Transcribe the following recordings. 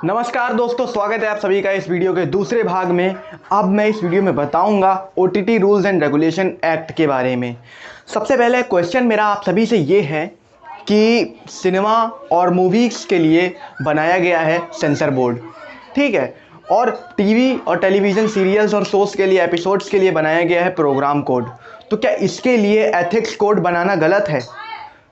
नमस्कार दोस्तों, स्वागत है आप सभी का इस वीडियो के दूसरे भाग में। अब मैं इस वीडियो में बताऊंगा OTT rules and regulation act के बारे में। सबसे पहले क्वेश्चन मेरा आप सभी से ये है कि सिनेमा और मूवीज़ के लिए बनाया गया है सेंसर बोर्ड, ठीक है, और टीवी और टेलीविज़न सीरियल्स और शोज़ के लिए एपिसोड्स के लिए बनाया गया है प्रोग्राम कोड। तो क्या इसके लिए एथिक्स कोड बनाना गलत है?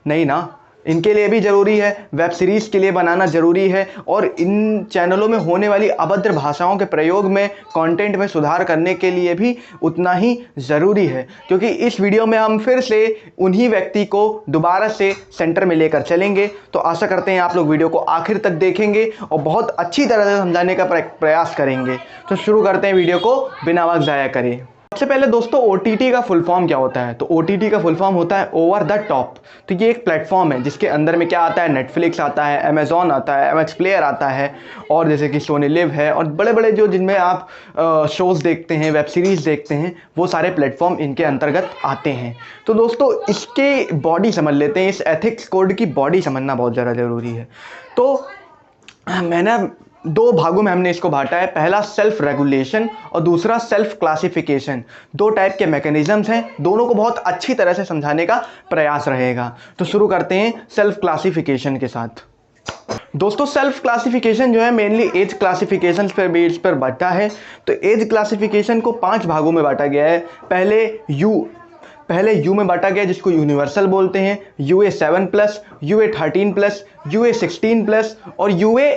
नहीं ना, इनके लिए भी ज़रूरी है, वेब सीरीज़ के लिए बनाना ज़रूरी है, और इन चैनलों में होने वाली अभद्र भाषाओं के प्रयोग में, कंटेंट में सुधार करने के लिए भी उतना ही ज़रूरी है। क्योंकि इस वीडियो में हम फिर से उन्हीं व्यक्ति को दोबारा से सेंटर में लेकर चलेंगे। तो आशा करते हैं आप लोग वीडियो को आखिर तक देखेंगे और बहुत अच्छी तरह से समझाने का प्रयास करेंगे। तो शुरू करते हैं वीडियो को बिना वक्त ज़ाया करे। सबसे पहले दोस्तों, ओटीटी का फुल फॉर्म क्या होता है? तो ओटीटी का फुल फॉर्म होता है ओवर द टॉप। तो ये एक प्लेटफॉर्म है जिसके अंदर में क्या आता है, नेटफ्लिक्स आता है, अमेजॉन आता है, एमएक्स प्लेयर आता है, और जैसे कि सोनी लिव है, और बड़े बड़े जो जिनमें आप शोज़ देखते हैं, वेब सीरीज़ देखते हैं, वो सारे प्लेटफॉर्म इनके अंतर्गत आते हैं। तो दोस्तों इसके बॉडी समझ लेते हैं, इस एथिक्स कोड की बॉडी समझना बहुत ज़्यादा ज़रूरी है। तो मैंने दो भागों में हमने इसको बांटा है। पहला सेल्फ रेगुलेशन और दूसरा सेल्फ क्लासिफिकेशन। दो टाइप के मैकेनिज्म्स हैं, दोनों को बहुत अच्छी तरह से समझाने का प्रयास रहेगा। तो शुरू करते हैं सेल्फ क्लासिफिकेशन के साथ। दोस्तों सेल्फ क्लासिफिकेशन जो है मेनली एज क्लासिफिकेशन पर बेस पर बांटा है। तो एज क्लासिफिकेशन को 5 भागों में बांटा गया है। पहले यू में बांटा गया जिसको यूनिवर्सल बोलते हैं, यूए 7+, यूए 13+, यूए 16+, और यूए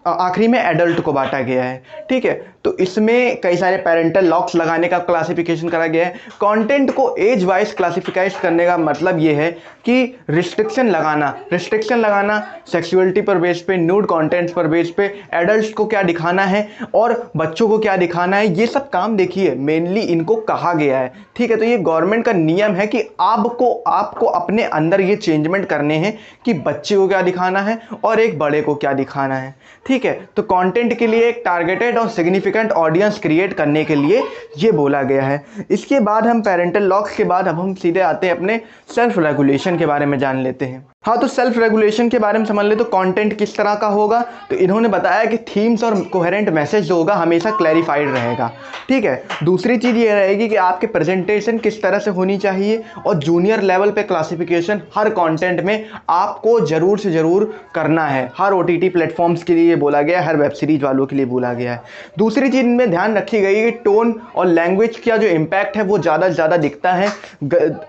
आखिरी में एडल्ट को बांटा गया है, ठीक है। तो इसमें कई सारे पेरेंटल लॉक्स लगाने का क्लासिफिकेशन करा गया है। कंटेंट को एज वाइज क्लासिफाइज करने का मतलब ये है कि रिस्ट्रिक्शन लगाना सेक्सुअलिटी पर बेस पे, न्यूड कंटेंट्स पर बेस पे, एडल्ट्स को क्या दिखाना है और बच्चों को क्या दिखाना है, ये सब काम देखिए मेनली इनको कहा गया है, ठीक है। तो ये गवर्नमेंट का नियम है कि आपको अपने अंदर ये चेंजमेंट करने हैं कि बच्चे को क्या दिखाना है और एक बड़े को क्या दिखाना है, ठीक है। तो कंटेंट के लिए एक टारगेटेड और सिग्निफिकेंट ऑडियंस क्रिएट करने के लिए ये बोला गया है। इसके बाद हम पेरेंटल लॉक्स के बाद अब हम सीधे आते हैं अपने सेल्फ रेगुलेशन के बारे में जान लेते हैं। हाँ, तो सेल्फ रेगुलेशन के बारे में समझ ले तो कंटेंट किस तरह का होगा। तो इन्होंने बताया कि थीम्स और कोहेरेंट मैसेज जो होगा हमेशा क्लैरिफाइड रहेगा, ठीक है। दूसरी चीज़ ये रहेगी कि आपके प्रेजेंटेशन किस तरह से होनी चाहिए, और जूनियर लेवल पे क्लासिफिकेशन हर कंटेंट में आपको ज़रूर से ज़रूर करना है। हर ओटीटी प्लेटफॉर्म्स के लिए बोला गया है, हर वेब सीरीज वालों के लिए बोला गया है। दूसरी चीज़ में ध्यान रखी गई है कि टोन और लैंग्वेज का जो इम्पैक्ट है वो ज़्यादा से ज़्यादा दिखता है।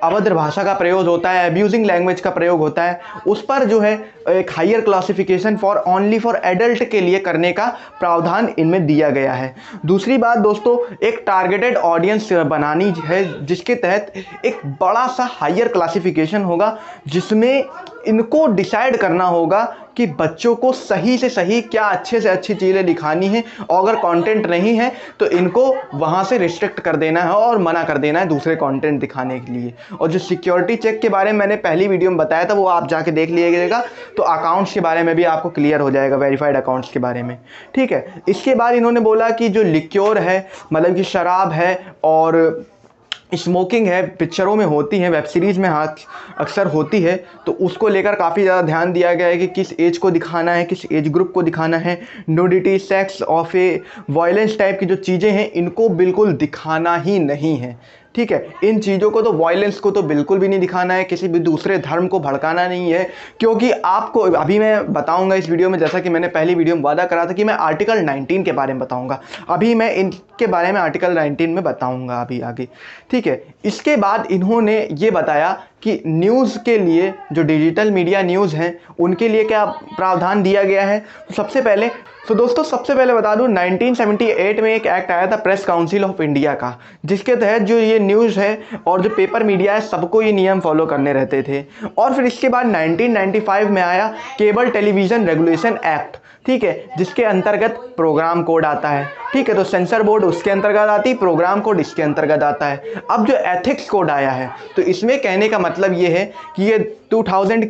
अभद्र भाषा का प्रयोग होता है, अब्यूजिंग लैंग्वेज का प्रयोग होता है, उस पर जो है एक higher classification only for adult के लिए करने का प्रावधान इनमें दिया गया है। दूसरी बात दोस्तों, एक टारगेटेड ऑडियंस बनानी है जिसके तहत एक बड़ा सा हायर क्लासिफिकेशन होगा, जिसमें इनको डिसाइड करना होगा कि बच्चों को सही से सही क्या अच्छे से अच्छी चीज़ें दिखानी है, और अगर कंटेंट नहीं है तो इनको वहाँ से रिस्ट्रिक्ट कर देना है और मना कर देना है दूसरे कंटेंट दिखाने के लिए। और जो सिक्योरिटी चेक के बारे में मैंने पहली वीडियो में बताया था वो आप जाके देख लीजिएगा, तो अकाउंट्स के बारे में भी आपको क्लियर हो जाएगा, वेरीफाइड अकाउंट्स के बारे में, ठीक है। इसके बाद इन्होंने बोला कि जो लिक्योर है, मतलब कि शराब है और स्मोकिंग है, पिक्चरों में होती है, वेब सीरीज़ में अक्सर होती है, तो उसको लेकर काफ़ी ज़्यादा ध्यान दिया गया है कि किस एज को दिखाना है, किस एज ग्रुप को दिखाना है। न्यूडिटी, सेक्स और वायलेंस टाइप की जो चीज़ें हैं इनको बिल्कुल दिखाना ही नहीं है, ठीक है। इन चीज़ों को तो, वायलेंस को तो बिल्कुल भी नहीं दिखाना है, किसी भी दूसरे धर्म को भड़काना नहीं है, क्योंकि आपको अभी मैं बताऊंगा इस वीडियो में, जैसा कि मैंने पहली वीडियो में वादा करा था कि मैं आर्टिकल 19 के बारे में बताऊंगा, अभी मैं इनके बारे में आर्टिकल 19 में बताऊंगा अभी आगे, ठीक है। इसके बाद इन्होंने ये बताया कि न्यूज़ के लिए जो डिजिटल मीडिया न्यूज़ हैं उनके लिए क्या प्रावधान दिया गया है। तो दोस्तों सबसे पहले बता दूं, 1978 में एक एक्ट आया था प्रेस काउंसिल ऑफ इंडिया का, जिसके तहत जो ये न्यूज़ है और जो पेपर मीडिया है सबको ये नियम फॉलो करने रहते थे। और फिर इसके बाद 1995 में आया केबल टेलीविज़न रेगुलेशन एक्ट, ठीक है, जिसके अंतर्गत प्रोग्राम कोड आता है, ठीक है, तो सेंसर बोर्ड उसके अंतर्गत आती है, प्रोग्राम कोड इसके अंतर्गत आता है। अब जो एथिक्स कोड आया है, तो इसमें कहने का मतलब ये है कि ये 2000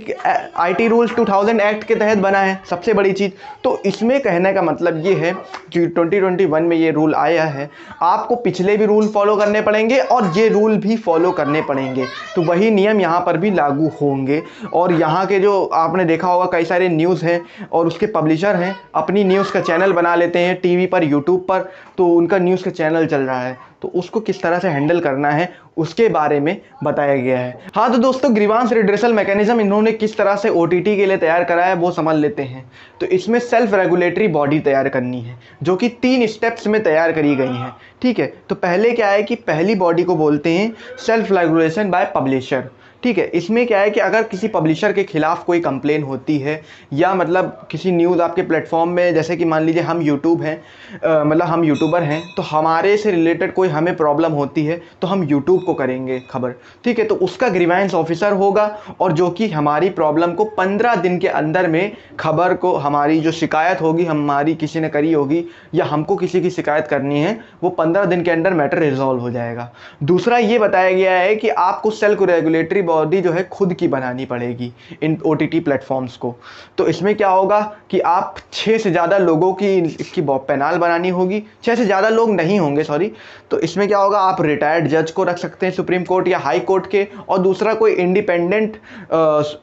आईटी रूल्स 2000 एक्ट के तहत बना है, सबसे बड़ी चीज़। तो इसमें कहने का मतलब ये है कि 2021 में ये रूल आया है, आपको पिछले भी रूल फॉलो करने पड़ेंगे और ये रूल भी फॉलो करने पड़ेंगे। तो वही नियम यहाँ पर भी लागू होंगे। और यहाँ के जो आपने देखा होगा कई सारे न्यूज़ हैं और उसके पब्लिशर हैं, अपनी न्यूज़ का चैनल बना लेते हैं टीवी पर, यूट्यूब पर, तो उनका न्यूज़ का चैनल चल रहा है, तो उसको किस तरह से हैंडल करना है उसके बारे में बताया गया है। हाँ तो दोस्तों, ग्रीवांस रिड्रेसल मैकेनिज्म इन्होंने किस तरह से ओटीटी के लिए तैयार करा है वो समझ लेते हैं। तो इसमें सेल्फ रेगुलेटरी बॉडी तैयार करनी है, जो कि 3 स्टेप्स में तैयार करी गई हैं। ठीक है, तो पहले क्या है कि पहली बॉडी को बोलते हैं सेल्फ रेगुलेशन बाय पब्लिशर। ठीक है, इसमें क्या है कि अगर किसी पब्लिशर के खिलाफ कोई कंप्लेन होती है, या मतलब किसी न्यूज़ आपके प्लेटफॉर्म में, जैसे कि मान लीजिए हम यूट्यूब हैं, मतलब हम यूट्यूबर हैं, तो हमारे से रिलेटेड कोई हमें प्रॉब्लम होती है तो हम यूट्यूब को करेंगे खबर। ठीक है, तो उसका ग्रीवेंस ऑफिसर होगा, और जो कि हमारी प्रॉब्लम को 15 दिन के अंदर में खबर को, हमारी जो शिकायत होगी, हमारी किसी ने करी होगी या हमको किसी की शिकायत करनी है, वो 15 दिन के अंदर मैटर रिजॉल्व हो जाएगा। दूसरा ये बताया गया है कि आपको सेल्फ रेगुलेटरी बॉडी जो है खुद की बनानी पड़ेगी इन ओटीटी प्लेटफॉर्म्स को। तो इसमें क्या होगा कि आप 6 से ज़्यादा लोगों की इसकी पैनल बनानी होगी, 6 से ज़्यादा लोग नहीं होंगे, सॉरी। तो इसमें क्या होगा, आप रिटायर्ड जज को रख सकते हैं सुप्रीम कोर्ट या हाई कोर्ट के, और दूसरा कोई इंडिपेंडेंट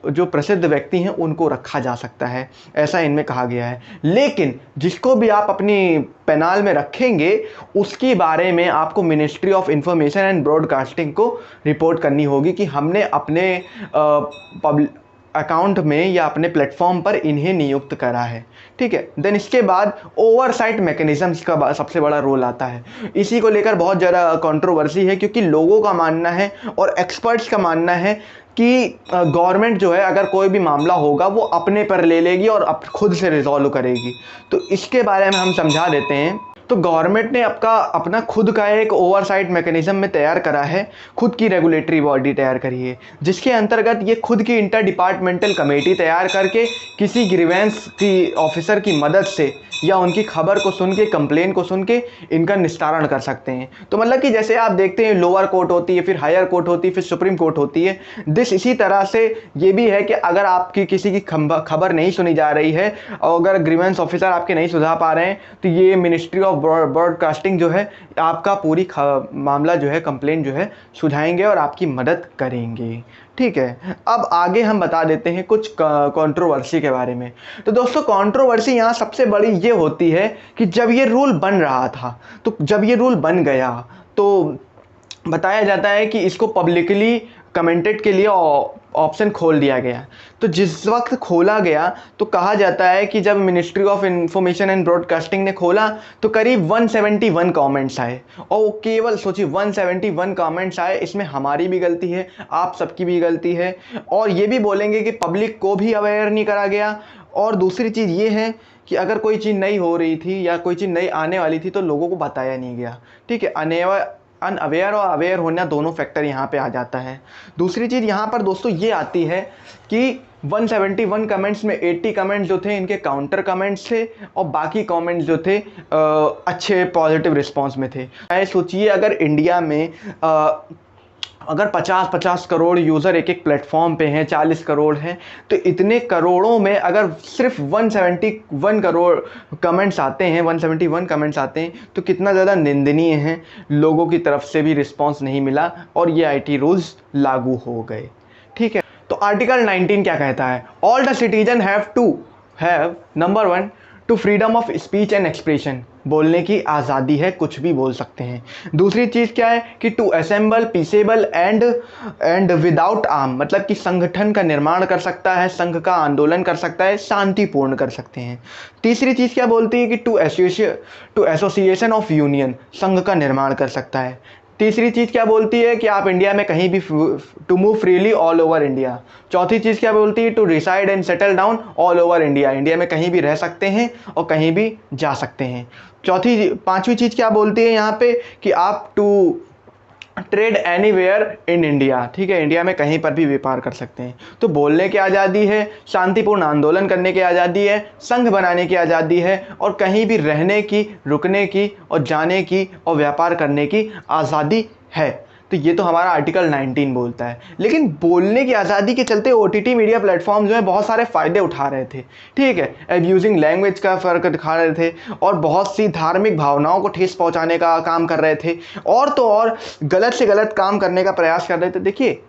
जो प्रसिद्ध व्यक्ति हैं उनको रखा जा सकता है, ऐसा इनमें कहा गया है। लेकिन जिसको भी आप अपनी पैनल में रखेंगे उसके बारे में आपको ministry of information and broadcasting को रिपोर्ट करनी होगी कि हमने अपने अकाउंट में या अपने प्लेटफॉर्म पर इन्हें नियुक्त करा है। ठीक है, देन इसके बाद ओवरसाइट मैकेनिज्म्स का सबसे बड़ा रोल आता है। इसी को लेकर बहुत ज़्यादा कंट्रोवर्सी है, क्योंकि लोगों का मानना है और एक्सपर्ट्स का मानना है कि गवर्नमेंट जो है अगर कोई भी मामला होगा वो अपने पर ले लेगी और खुद से रिजॉल्व करेगी। तो इसके बारे में हम समझा देते हैं। तो गवर्नमेंट ने अपना खुद का एक ओवरसाइट मैकेनिज्म में तैयार करा है, खुद की रेगुलेटरी बॉडी तैयार करी है, जिसके अंतर्गत ये खुद की इंटर डिपार्टमेंटल कमेटी तैयार करके किसी ग्रीवेंस की ऑफिसर की मदद से या उनकी खबर को सुन के, कंप्लेन को सुन के इनका निस्तारण कर सकते हैं। तो मतलब कि जैसे आप देखते हैं लोअर कोर्ट होती है, फिर हायर कोर्ट होती है, फिर सुप्रीम कोर्ट होती है, इसी तरह से ये भी है कि अगर आपकी किसी की खबर नहीं सुनी जा रही है और अगर ग्रीवेंस ऑफिसर आपके नहीं सुलझा पा रहे हैं, तो ये मिनिस्ट्री ऑफ ब्रॉडकास्टिंग जो है आपका पूरी मामला जो है, कंप्लेंट जो है सुलझाएंगे और आपकी मदद करेंगे। ठीक है, अब आगे हम बता देते हैं कुछ कंट्रोवर्सी के बारे में। तो दोस्तों, कंट्रोवर्सी यहाँ सबसे बड़ी ये होती है कि जब ये रूल बन रहा था, तो जब ये रूल बन गया तो बताया जाता है कि इसको पब्लिकली कमेंटेड के लिए ऑप्शन खोल दिया गया। तो जिस वक्त खोला गया तो कहा जाता है कि जब ministry of information and broadcasting ने खोला तो करीब 171 कमेंट्स आए, और केवल सोचिए 171 कमेंट्स आए। इसमें हमारी भी गलती है, आप सबकी भी गलती है, और ये भी बोलेंगे कि पब्लिक को भी अवेयर नहीं करा गया। और दूसरी चीज़ ये है कि अगर कोई चीज़ नहीं हो रही थी या कोई चीज़ नहीं आने वाली थी तो लोगों को बताया नहीं गया। ठीक है, अनअवेयर और अवेयर होना दोनों फैक्टर यहाँ पे आ जाता है। दूसरी चीज़ यहाँ पर दोस्तों ये आती है कि 171 कमेंट्स में 80 कमेंट्स जो थे इनके काउंटर कमेंट्स थे, और बाकी कमेंट्स जो थे अच्छे पॉजिटिव रिस्पांस में थे। सोचिए अगर इंडिया में अगर 50-50 करोड़ यूज़र एक एक प्लेटफॉर्म पे हैं, 40 करोड़ हैं, तो इतने करोड़ों में अगर सिर्फ 171 करोड़ कमेंट्स आते हैं, 171 कमेंट्स आते हैं, तो कितना ज़्यादा निंदनीय है। लोगों की तरफ से भी रिस्पांस नहीं मिला और ये आईटी रूल्स लागू हो गए। ठीक है, तो आर्टिकल 19 क्या कहता है? All the citizen have to have number 1 to freedom of speech and expression, बोलने की आज़ादी है, कुछ भी बोल सकते हैं। दूसरी चीज़ क्या है कि to assemble peaceable and without arm, मतलब कि संगठन का निर्माण कर सकता है, संघ का आंदोलन कर सकता है, शांतिपूर्ण कर सकते हैं। तीसरी चीज़ क्या बोलती है कि टू एसोसिएशन ऑफ यूनियन, संघ का निर्माण कर सकता है। तीसरी चीज़ क्या बोलती है कि आप इंडिया में कहीं भी to move freely all over India. चौथी चीज़ क्या बोलती है? To reside and settle down all over India, India में कहीं भी रह सकते हैं और कहीं भी जा सकते हैं। पांचवी चीज़ क्या बोलती है यहाँ पे कि आप to trade anywhere in India, ठीक है, इंडिया में कहीं पर भी व्यापार कर सकते हैं। तो बोलने की आज़ादी है, शांतिपूर्ण आंदोलन करने की आज़ादी है, संघ बनाने की आज़ादी है, और कहीं भी रहने की, रुकने की और जाने की और व्यापार करने की आज़ादी है। तो ये तो हमारा आर्टिकल 19 बोलता है। लेकिन बोलने की आज़ादी के चलते ओटीटी मीडिया प्लेटफॉर्म जो है बहुत सारे फ़ायदे उठा रहे थे, ठीक है, एब्यूजिंग लैंग्वेज का फ़र्क दिखा रहे थे और बहुत सी धार्मिक भावनाओं को ठेस पहुंचाने का काम कर रहे थे, और तो और गलत से गलत काम करने का प्रयास कर रहे थे। देखिए,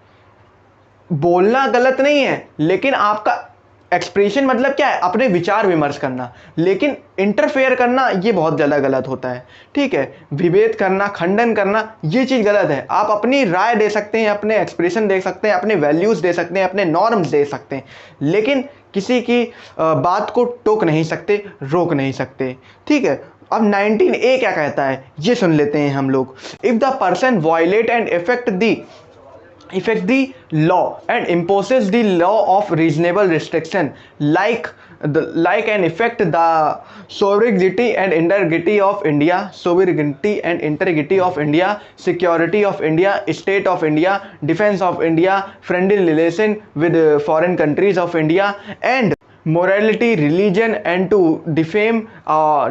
बोलना गलत नहीं है, लेकिन आपका एक्सप्रेशन मतलब क्या है, अपने विचार विमर्श करना, लेकिन इंटरफेयर करना ये बहुत ज़्यादा गलत होता है, ठीक है। विभेद करना, खंडन करना, ये चीज़ गलत है। आप अपनी राय दे सकते हैं, अपने एक्सप्रेशन दे सकते हैं, अपने वैल्यूज़ दे सकते हैं, अपने नॉर्म्स दे सकते हैं, लेकिन किसी की बात को टोक नहीं सकते, रोक नहीं सकते, ठीक है। अब 19A क्या कहता है ये सुन लेते हैं हम लोग। If the person violate and affect the law and imposes the law of reasonable restriction like and affect the sovereignty and integrity of India, security of India, state of India, defense of India, friendly relation with foreign countries of India, and morality, religion, and to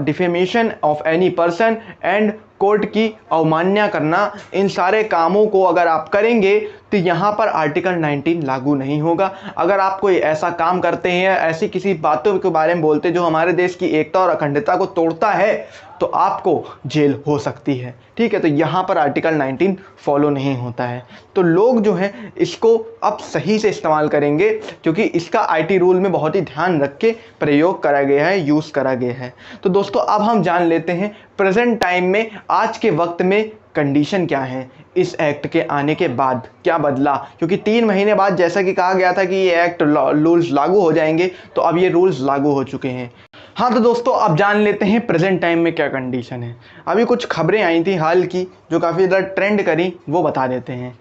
defamation of any person and court की अवमानना करना, इन सारे कामों को अगर आप करेंगे तो यहाँ पर आर्टिकल 19 लागू नहीं होगा। अगर आप कोई ऐसा काम करते हैं, ऐसी किसी बातों के बारे में बोलते जो हमारे देश की एकता और अखंडता को तोड़ता है, तो आपको जेल हो सकती है, ठीक है। तो यहाँ पर आर्टिकल 19 फॉलो नहीं होता है। तो लोग जो हैं इसको अब सही से इस्तेमाल करेंगे, क्योंकि इसका आईटी रूल में बहुत ही ध्यान रख के प्रयोग करा गया है, यूज़ करा गया है। तो दोस्तों, अब हम जान लेते हैं प्रेजेंट टाइम में, आज के वक्त में कंडीशन क्या है, इस एक्ट के आने के बाद क्या बदला, क्योंकि 3 महीने बाद जैसा कि कहा गया था कि ये एक्ट रूल्स लागू हो जाएंगे, तो अब ये रूल्स लागू हो चुके हैं। हाँ, तो दोस्तों अब जान लेते हैं प्रेजेंट टाइम में क्या कंडीशन है। अभी कुछ खबरें आई थी हाल की जो काफ़ी ज़्यादा ट्रेंड करी, वो बता देते हैं।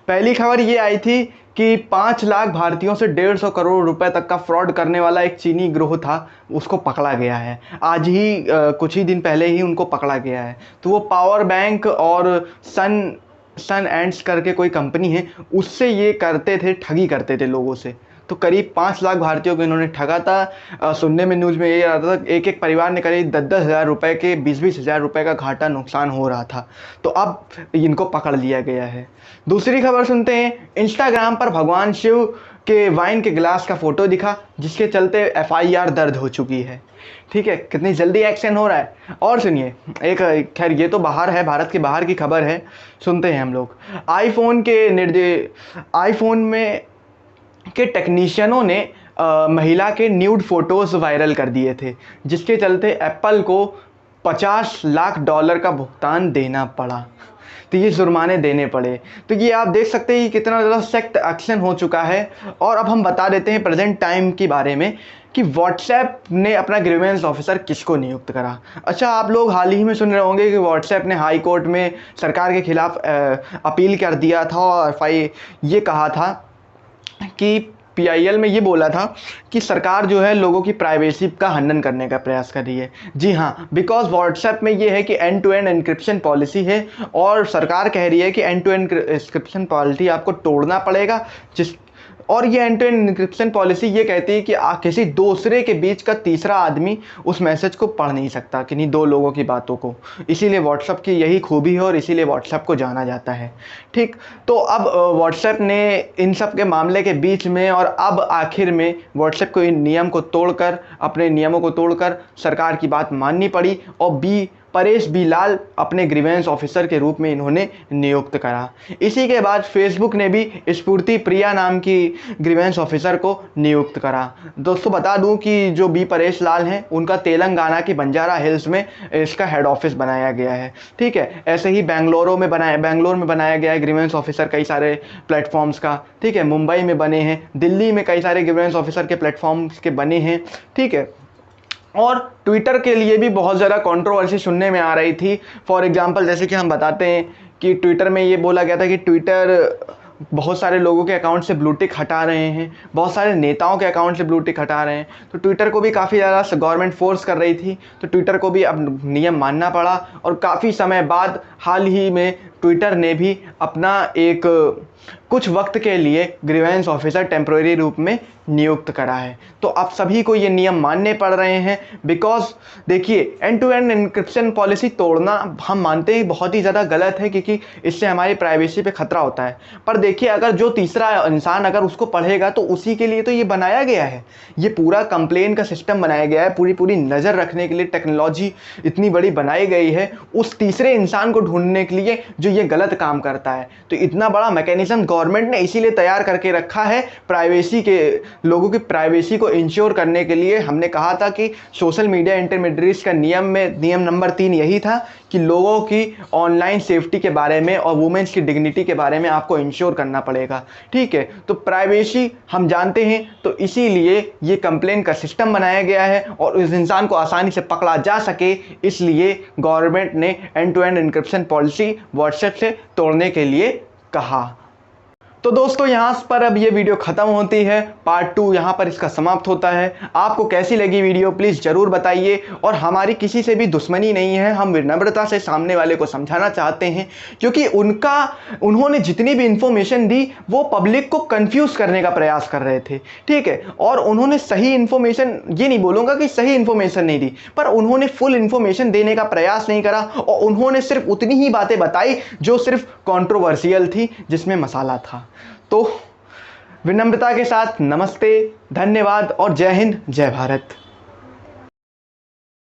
पहली खबर ये आई थी कि 5 लाख भारतीयों से 150 करोड़ रुपए तक का फ्रॉड करने वाला एक चीनी गिरोह था, उसको पकड़ा गया है। आज ही कुछ ही दिन पहले ही उनको पकड़ा गया है। तो वो पावर बैंक और सन एंड्स करके कोई कंपनी है, उससे ये करते थे, ठगी करते थे लोगों से। तो करीब 5 लाख भारतीयों को इन्होंने ठगा था। सुनने में न्यूज़ में ये आ रहा था, एक एक परिवार ने करीब 10-10 हज़ार रुपये के 20-20 हज़ार रुपये का घाटा नुकसान हो रहा था। तो अब इनको पकड़ लिया गया है। दूसरी खबर सुनते हैं। इंस्टाग्राम पर भगवान शिव के वाइन के गिलास का फ़ोटो दिखा, जिसके चलते FIR दर्ज हो चुकी है, ठीक है। कितनी जल्दी एक्शन हो रहा है। और सुनिए एक, खैर ये तो बाहर है, भारत के बाहर की खबर है, सुनते हैं हम लोग। आईफोन में के टेक्नीशियनों ने महिला के न्यूड फोटोज़ वायरल कर दिए थे, जिसके चलते एप्पल को $50 लाख का भुगतान देना पड़ा। तो ये जुर्माने देने पड़े। तो ये आप देख सकते हैं कि कितना ज़्यादा सख्त एक्शन हो चुका है। और अब हम बता देते हैं प्रेजेंट टाइम के बारे में कि व्हाट्सएप ने अपना ग्रीवेंस ऑफिसर किसको नियुक्त करा। अच्छा, आप लोग हाल ही में सुन रहे होंगे कि व्हाट्सएप ने हाई कोर्ट में सरकार के खिलाफ अपील कर दिया था और ये कहा था कि PIL में ये बोला था कि सरकार जो है लोगों की प्राइवेसी का हनन करने का प्रयास कर रही है। जी हाँ, बिकॉज व्हाट्सएप में ये है कि end to end encryption policy है, और सरकार कह रही है कि end to end encryption policy आपको तोड़ना पड़ेगा। और ये end to end encryption policy ये कहती है कि किसी दूसरे के बीच का तीसरा आदमी उस मैसेज को पढ़ नहीं सकता, किन्हीं 2 लोगों की बातों को। इसीलिए व्हाट्सएप की यही खूबी है और इसीलिए व्हाट्सएप को जाना जाता है, ठीक। तो अब व्हाट्सएप ने इन सब के मामले के बीच में, और अब आखिर में व्हाट्सएप को इन नियम को तोड़कर, अपने नियमों को तोड़कर सरकार की बात माननी पड़ी, और परेश बी लाल अपने ग्रीवेंस ऑफिसर के रूप में इन्होंने नियुक्त करा। इसी के बाद फेसबुक ने भी स्फूर्ति प्रिया नाम की ग्रीवेंस ऑफिसर को नियुक्त करा। दोस्तों बता दूं कि जो परेश लाल हैं, उनका तेलंगाना की बंजारा हिल्स में इसका हेड ऑफिस बनाया गया है, ठीक है। ऐसे ही बेंगलोर में बनाया गया है ग्रीवेंस ऑफिसर कई सारे प्लेटफॉर्म्स का, ठीक है। मुंबई में बने हैं, दिल्ली में कई सारे ग्रीवेंस ऑफिसर के प्लेटफॉर्म्स के बने हैं, ठीक है। और ट्विटर के लिए भी बहुत ज़्यादा कंट्रोवर्सी सुनने में आ रही थी। फॉर एग्जांपल, जैसे कि हम बताते हैं कि ट्विटर में ये बोला गया था कि ट्विटर बहुत सारे लोगों के अकाउंट से ब्लू टिक हटा रहे हैं, बहुत सारे नेताओं के अकाउंट से ब्लू टिक हटा रहे हैं। तो ट्विटर को भी काफ़ी ज़्यादा गवर्नमेंट फोर्स कर रही थी, तो ट्विटर को भी अब नियम मानना पड़ा। और काफ़ी समय बाद हाल ही में ट्विटर ने भी अपना एक कुछ वक्त के लिए ग्रीवेंस ऑफिसर टेम्प्रेरी रूप में नियुक्त करा है। तो आप सभी को ये नियम मानने पड़ रहे हैं, बिकॉज देखिए end to end encryption policy तोड़ना हम मानते हैं बहुत ही ज़्यादा गलत है, क्योंकि इससे हमारी प्राइवेसी पे खतरा होता है। पर देखिए अगर जो तीसरा इंसान अगर उसको पढ़ेगा तो उसी के लिए तो ये बनाया गया है, ये पूरा कंप्लेन का सिस्टम बनाया गया है, पूरी नज़र रखने के लिए टेक्नोलॉजी इतनी बड़ी बनाई गई है उस तीसरे इंसान को ढूंढने के लिए जो ये गलत काम करता है। तो इतना बड़ा मैकेनिज्म गवर्नमेंट ने इसीलिए तैयार करके रखा है, प्राइवेसी के लोगों की प्राइवेसी को इंश्योर करने के लिए। हमने कहा था कि सोशल मीडिया इंटरमीडिएट्स का नियम नंबर 3 यही था कि लोगों की ऑनलाइन सेफ्टी के बारे में और वुमेन्स की डिग्निटी के बारे में आपको इंश्योर करना पड़ेगा, ठीक है। तो प्राइवेसी हम जानते हैं, तो इसीलिए ये कंप्लेन का सिस्टम बनाया गया है और उस इंसान को आसानी से पकड़ा जा सके, इसलिए गवर्नमेंट ने end to end encryption policy WhatsApp से तोड़ने के लिए कहा। तो दोस्तों यहाँ पर अब ये वीडियो ख़त्म होती है, पार्ट 2 यहाँ पर इसका समाप्त होता है। आपको कैसी लगी वीडियो प्लीज़ ज़रूर बताइए। और हमारी किसी से भी दुश्मनी नहीं है, हम विनम्रता से सामने वाले को समझाना चाहते हैं, क्योंकि उन्होंने जितनी भी इन्फॉर्मेशन दी वो पब्लिक को कंफ्यूज करने का प्रयास कर रहे थे, ठीक है। और उन्होंने सही इन्फॉर्मेशन, ये नहीं बोलूँगा कि सही इन्फॉर्मेशन नहीं दी, पर उन्होंने फुल इन्फॉर्मेशन देने का प्रयास नहीं करा और उन्होंने सिर्फ उतनी ही बातें बताई जो सिर्फ कॉन्ट्रोवर्शियल थी, जिसमें मसाला था। तो विनम्रता के साथ नमस्ते, धन्यवाद और जय हिंद, जय भारत।